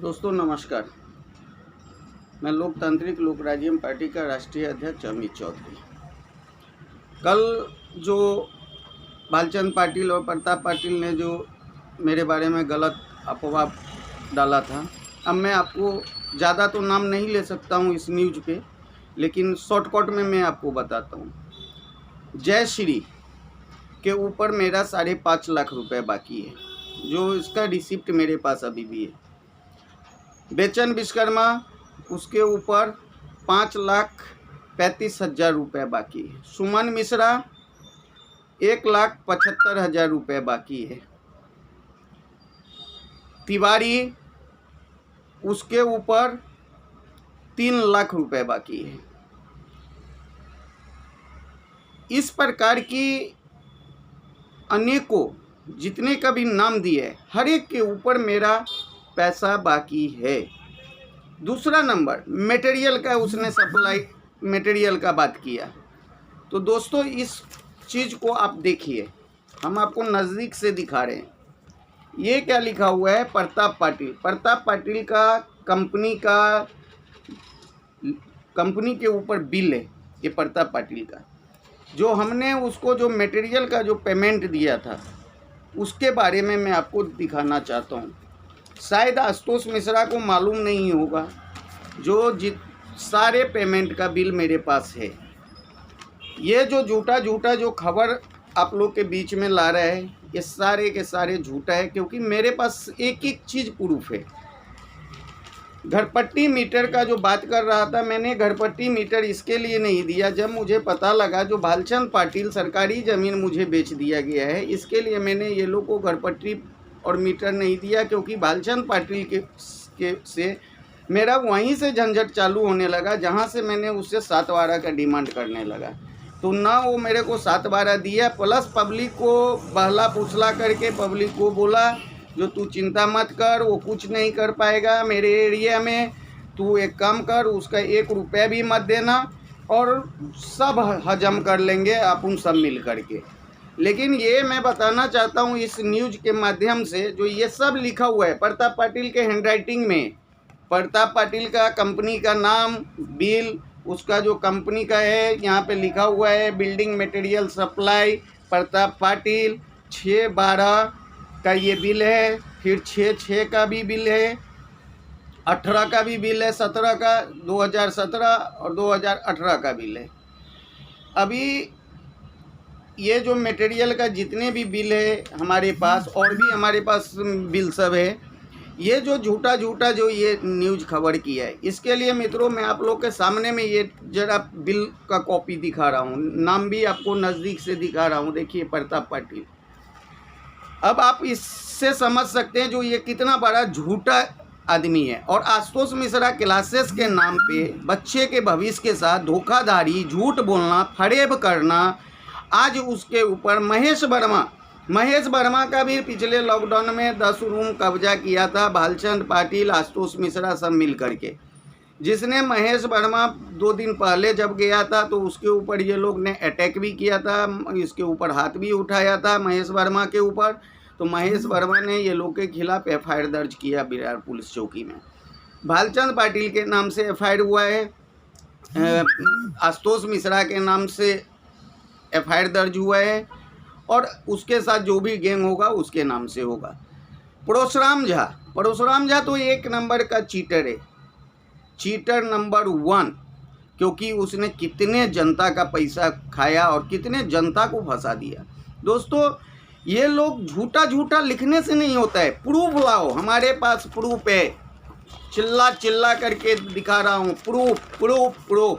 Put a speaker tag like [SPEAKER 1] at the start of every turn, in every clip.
[SPEAKER 1] दोस्तों नमस्कार। मैं लोकतांत्रिक लोकराज्यम पार्टी का राष्ट्रीय अध्यक्ष अमित चौधरी। कल जो भालचंद पाटिल और प्रताप पाटिल ने जो मेरे बारे में गलत अफवाह डाला था, अब मैं आपको ज़्यादा तो नाम नहीं ले सकता हूँ इस न्यूज़ पे, लेकिन शॉर्टकट में मैं आपको बताता हूँ। जय श्री के ऊपर मेरा 5.5 लाख रुपए बाकी है, जो इसका रिसिप्ट मेरे पास अभी भी है। बेचन विश्वकर्मा उसके ऊपर 5,35,000 रुपये बाकी है। सुमन मिश्रा 1,75,000 रुपये बाकी है। तिवारी उसके ऊपर 3 लाख रुपए बाकी है। इस प्रकार की अनेकों जितने का भी नाम दिए, हर एक के ऊपर मेरा पैसा बाकी है। दूसरा नंबर मटेरियल का, उसने सप्लाई मटेरियल का बात किया। तो दोस्तों इस चीज़ को आप देखिए, हम आपको नज़दीक से दिखा रहे हैं। ये क्या लिखा हुआ है? प्रताप पाटिल का कंपनी के ऊपर बिल है। ये प्रताप पाटिल का जो हमने उसको जो मटेरियल का जो पेमेंट दिया था, उसके बारे में मैं आपको दिखाना चाहता हूँ। शायद आशुतोष मिश्रा को मालूम नहीं होगा, जो सारे पेमेंट का बिल मेरे पास है। ये जो झूठा जो खबर आप लोग के बीच में ला रहे हैं, ये सारे के सारे झूठा है, क्योंकि मेरे पास एक एक चीज़ प्रूफ है। घरपट्टी मीटर का जो बात कर रहा था, मैंने घरपट्टी मीटर इसके लिए नहीं दिया, जब मुझे पता लगा जो भालचंद पाटिल सरकारी ज़मीन मुझे बेच दिया गया है, इसके लिए मैंने ये लोग को घरपट्टी और मीटर नहीं दिया, क्योंकि भालचंद पाटिल से मेरा वहीं से झंझट चालू होने लगा, जहां से मैंने उससे 7/12 का डिमांड करने लगा। तो ना वो मेरे को 7/12 दिया, प्लस पब्लिक को बहला फुसला करके पब्लिक को बोला जो तू चिंता मत कर, वो कुछ नहीं कर पाएगा मेरे एरिया में, तू एक काम कर, उसका 1 रुपया भी मत देना और सब हजम कर लेंगे अपन सब मिल करके। लेकिन ये मैं बताना चाहता हूँ इस न्यूज़ के माध्यम से, जो ये सब लिखा हुआ है प्रताप पाटिल के हैंडराइटिंग में, प्रताप पाटिल का कंपनी का नाम, बिल उसका जो कंपनी का है, यहाँ पे लिखा हुआ है building material supply Pratap Patil 6/12 का ये बिल है, फिर 6/6 का भी बिल है, 18 का भी बिल है, 17 का, 2017 और 2018 का बिल है। अभी ये जो मटेरियल का जितने भी बिल है हमारे पास, और भी हमारे पास बिल सब है, ये जो झूठा जो ये न्यूज़ खबर किया है, इसके लिए मित्रों मैं आप लोग के सामने में ये जरा बिल का कॉपी दिखा रहा हूँ, नाम भी आपको नज़दीक से दिखा रहा हूँ। देखिए प्रताप पाटिल। अब आप इससे समझ सकते हैं जो ये कितना बड़ा झूठा आदमी है। और आशुतोष मिश्रा क्लासेस के नाम पे बच्चे के भविष्य के साथ धोखाधड़ी, झूठ बोलना, फरेब करना, आज उसके ऊपर महेश वर्मा का भी पिछले लॉकडाउन में 10 रूम कब्जा किया था भालचंद पाटिल, आशुतोष मिश्रा सब मिल करके। जिसने महेश वर्मा 2 दिन पहले जब गया था तो उसके ऊपर ये लोग ने अटैक भी किया था, इसके ऊपर हाथ भी उठाया था महेश वर्मा के ऊपर। तो महेश वर्मा ने ये लोग के खिलाफ FIR दर्ज किया बिरार पुलिस चौकी में। भालचंद पाटिल के नाम से FIR हुआ है, आशुतोष मिश्रा के नाम से FIR दर्ज हुआ है, और उसके साथ जो भी गैंग होगा उसके नाम से होगा। परशुराम झा तो 1 नंबर का चीटर है, चीटर नंबर 1, क्योंकि उसने कितने जनता का पैसा खाया और कितने जनता को फंसा दिया। दोस्तों ये लोग झूठा लिखने से नहीं होता है, प्रूफ लाओ, हमारे पास प्रूफ है, चिल्ला करके दिखा रहा हूँ, प्रूफ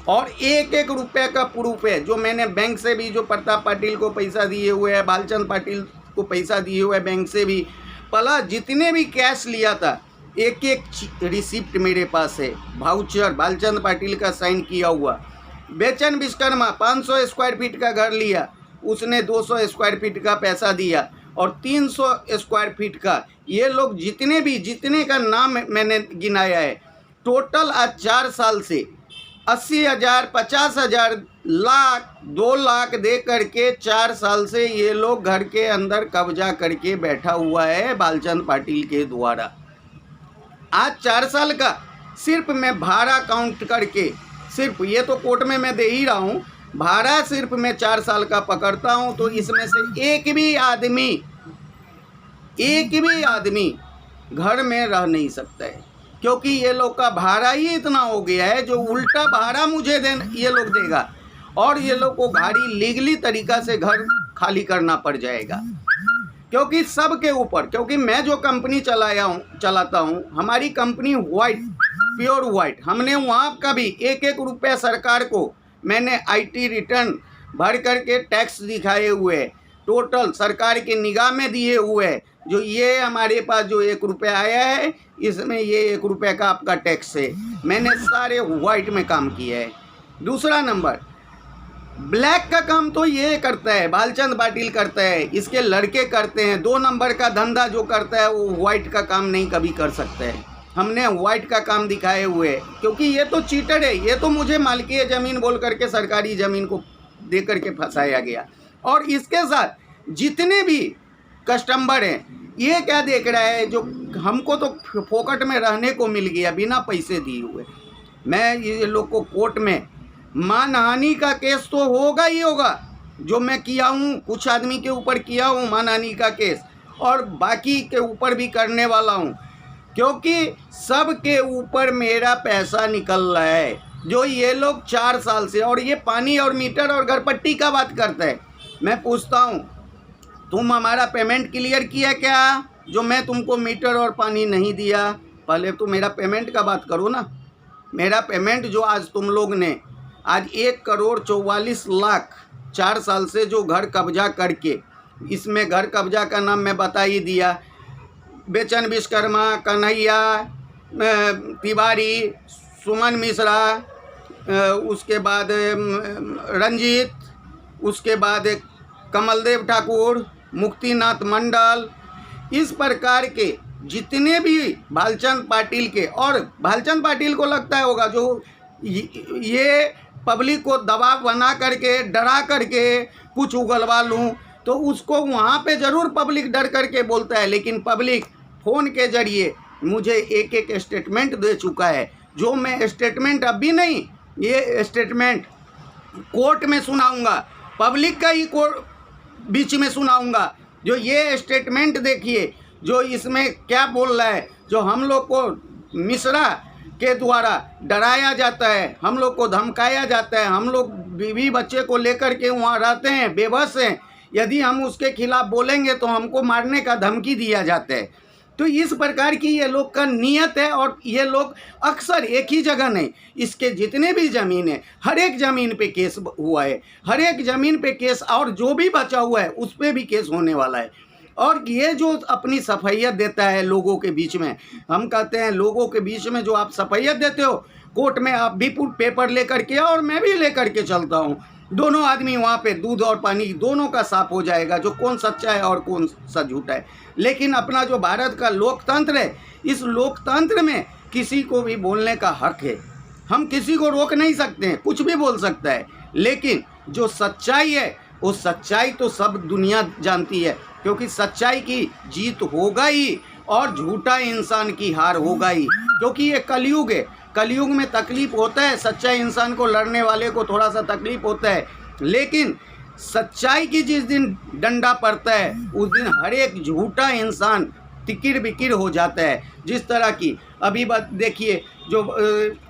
[SPEAKER 1] और 1-1 रुपये का प्रूफ है। जो मैंने बैंक से भी, जो प्रताप पाटिल को पैसा दिए हुए है, भालचंद पाटिल को पैसा दिए हुए है बैंक से भी, पला जितने भी कैश लिया था, एक रिसिप्ट मेरे पास है, वाउचर भालचंद पाटिल का साइन किया हुआ। बेचन विश्वकर्मा 500 स्क्वायर फीट का घर लिया, उसने 200 स्क्वायर फीट का पैसा दिया, और 300 स्क्वायर फीट का, ये लोग जितने का नाम मैंने गिनाया है, टोटल आज 4 साल से 80,000, 50,000, लाख, 2 लाख दे करके 4 साल से ये लोग घर के अंदर कब्जा करके बैठा हुआ है भालचंद पाटिल के द्वारा। आज 4 साल का सिर्फ मैं भाड़ा काउंट करके, सिर्फ ये तो कोर्ट में मैं दे ही रहा हूँ, भाड़ा सिर्फ मैं 4 साल का पकड़ता हूँ तो इसमें से एक भी आदमी घर में रह नहीं सकता है, क्योंकि ये लोग का भाड़ा ही इतना हो गया है जो उल्टा भाड़ा मुझे ये लोग देगा और ये लोग को गाड़ी लीगली तरीका से घर खाली करना पड़ जाएगा। क्योंकि सबके ऊपर, क्योंकि मैं जो कंपनी चलाता हूँ, हमारी कंपनी प्योर वाइट, हमने वहाँ का भी एक रुपया सरकार को मैंने IT रिटर्न भर करके टैक्स दिखाए हुए, टोटल सरकार के निगाह में दिए हुए, जो ये हमारे पास जो 1 रुपया आया है इसमें ये 1 रुपये का आपका टैक्स है। मैंने सारे वाइट में काम किया है। दूसरा नंबर, ब्लैक का काम तो ये करता है, भालचंद पाटिल करता है, इसके लड़के करते हैं। 2 नंबर का धंधा जो करता है वो वाइट का काम नहीं कभी कर सकता है। हमने वाइट का काम दिखाए हुए हैं, क्योंकि ये तो चीटर है, ये तो मुझे मालकीय ज़मीन बोल करके सरकारी ज़मीन को दे करके फंसाया गया। और इसके साथ जितने भी कस्टमर हैं, ये क्या देख रहा है, जो हमको तो फोकट में रहने को मिल गया बिना पैसे दिए हुए। मैं ये लोग को कोर्ट में मानहानि का केस तो होगा ही होगा, जो मैं किया हूँ, कुछ आदमी के ऊपर किया हूँ मानहानि का केस, और बाकी के ऊपर भी करने वाला हूँ, क्योंकि सब के ऊपर मेरा पैसा निकल रहा है। जो ये लोग 4 साल से, और ये पानी और मीटर और घरपट्टी का बात करता है। मैं पूछता हूँ, तुम हमारा पेमेंट क्लियर किया क्या? जो मैं तुमको मीटर और पानी नहीं दिया, पहले तो मेरा पेमेंट का बात करो ना। मेरा पेमेंट जो आज तुम लोग ने आज 1,44,00,000 4 साल से जो घर कब्जा करके, इसमें घर कब्जा का नाम मैं बता ही दिया, बेचन विश्वकर्मा, कन्हैया तिवारी, सुमन मिश्रा, उसके बाद रंजीत, उसके बाद कमलदेव ठाकुर, मुक्तिनाथ मंडल, इस प्रकार के जितने भी भालचंद पाटिल के, और भालचंद पाटिल को लगता है होगा जो ये पब्लिक को दबाव बना करके, डरा करके कुछ उगलवा लूँ, तो उसको वहाँ पे ज़रूर पब्लिक डर करके बोलता है। लेकिन पब्लिक फ़ोन के ज़रिए मुझे एक स्टेटमेंट दे चुका है, जो मैं स्टेटमेंट अभी नहीं, ये स्टेटमेंट कोर्ट में सुनाऊंगा, पब्लिक का ही बीच में सुनाऊंगा। जो ये स्टेटमेंट देखिए, जो इसमें क्या बोल रहा है, जो हम लोग को मिश्रा के द्वारा डराया जाता है, हम लोग को धमकाया जाता है, हम लोग बीवी बच्चे को लेकर के वहाँ रहते हैं, बेबस हैं, यदि हम उसके खिलाफ बोलेंगे तो हमको मारने का धमकी दिया जाता है। तो इस प्रकार की ये लोग का नियत है, और ये लोग अक्सर एक ही जगह नहीं, इसके जितने भी ज़मीन है, हर एक ज़मीन पे केस हुआ है, हर एक ज़मीन पे केस, और जो भी बचा हुआ है उस पर भी केस होने वाला है। और ये जो अपनी सफाइयत देता है लोगों के बीच में, हम कहते हैं लोगों के बीच में जो आप सफाइयत देते हो, कोर्ट में आप भी पेपर लेकर के और मैं भी लेकर के चलता हूँ, दोनों आदमी वहाँ पे दूध और पानी दोनों का साफ हो जाएगा, जो कौन सच्चा है और कौन सा झूठा है। लेकिन अपना जो भारत का लोकतंत्र है, इस लोकतंत्र में किसी को भी बोलने का हक है, हम किसी को रोक नहीं सकते हैं, कुछ भी बोल सकता है। लेकिन जो सच्चाई है, वो सच्चाई तो सब दुनिया जानती है, क्योंकि सच्चाई की जीत होगा ही और झूठा इंसान की हार होगा ही, क्योंकि ये कलयुग है। कलयुग में तकलीफ होता है, सच्चाई इंसान को, लड़ने वाले को थोड़ा सा तकलीफ होता है, लेकिन सच्चाई की जिस दिन डंडा पड़ता है उस दिन हर एक झूठा इंसान तिकिर बिकिर हो जाता है। जिस तरह की अभी बात देखिए, जो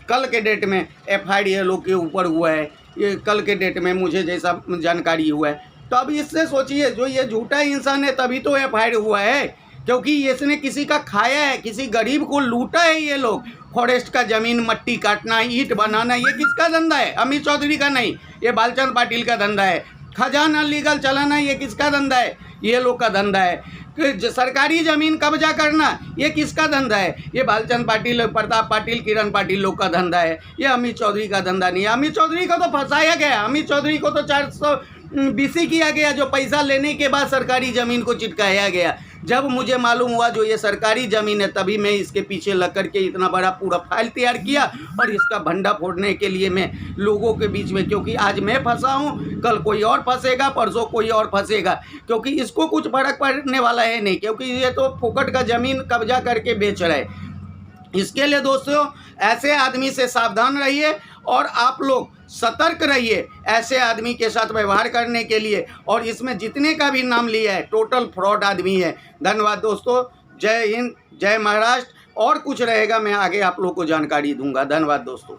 [SPEAKER 1] कल के डेट में FIR ये लोग के ऊपर हुआ है, ये कल के डेट में मुझे जैसा जानकारी हुआ है, तो अब इससे सोचिए, जो ये झूठा इंसान है तभी तो FIR हुआ है, क्योंकि इसने किसी का खाया है, किसी गरीब को लूटा है। ये लोग फॉरेस्ट का ज़मीन, मट्टी काटना, ईंट बनाना, ये किसका धंधा है? अमित चौधरी का नहीं, ये भालचंद पाटिल का धंधा है। खजाना लीगल चलाना, ये किसका धंधा है? ये लोग का धंधा है। सरकारी ज़मीन कब्जा करना, ये किसका धंधा है? ये भालचंद पाटिल, प्रताप पाटिल, किरण पाटिल लोग का धंधा है। ये अमित चौधरी का धंधा नहीं है। अमित चौधरी को तो फंसाया गया, अमित चौधरी को तो 420 किया गया, जो पैसा लेने के बाद सरकारी ज़मीन को चिटकाया गया। जब मुझे मालूम हुआ जो ये सरकारी ज़मीन है, तभी मैं इसके पीछे लग कर के इतना बड़ा पूरा फाइल तैयार किया, और इसका भंडा फोड़ने के लिए मैं लोगों के बीच में, क्योंकि आज मैं फंसा हूँ, कल कोई और फंसेगा, परसों कोई और फंसेगा, क्योंकि इसको कुछ फर्क पड़ने वाला है नहीं, क्योंकि ये तो फोकट का ज़मीन कब्जा करके बेच रहा है। इसके लिए दोस्तों ऐसे आदमी से सावधान रहिए और आप लोग सतर्क रहिए ऐसे आदमी के साथ व्यवहार करने के लिए। और इसमें जितने का भी नाम लिया है टोटल फ्रॉड आदमी है। धन्यवाद दोस्तों। जय हिंद, जय महाराष्ट्र। और कुछ रहेगा मैं आगे आप लोग को जानकारी दूंगा। धन्यवाद दोस्तों।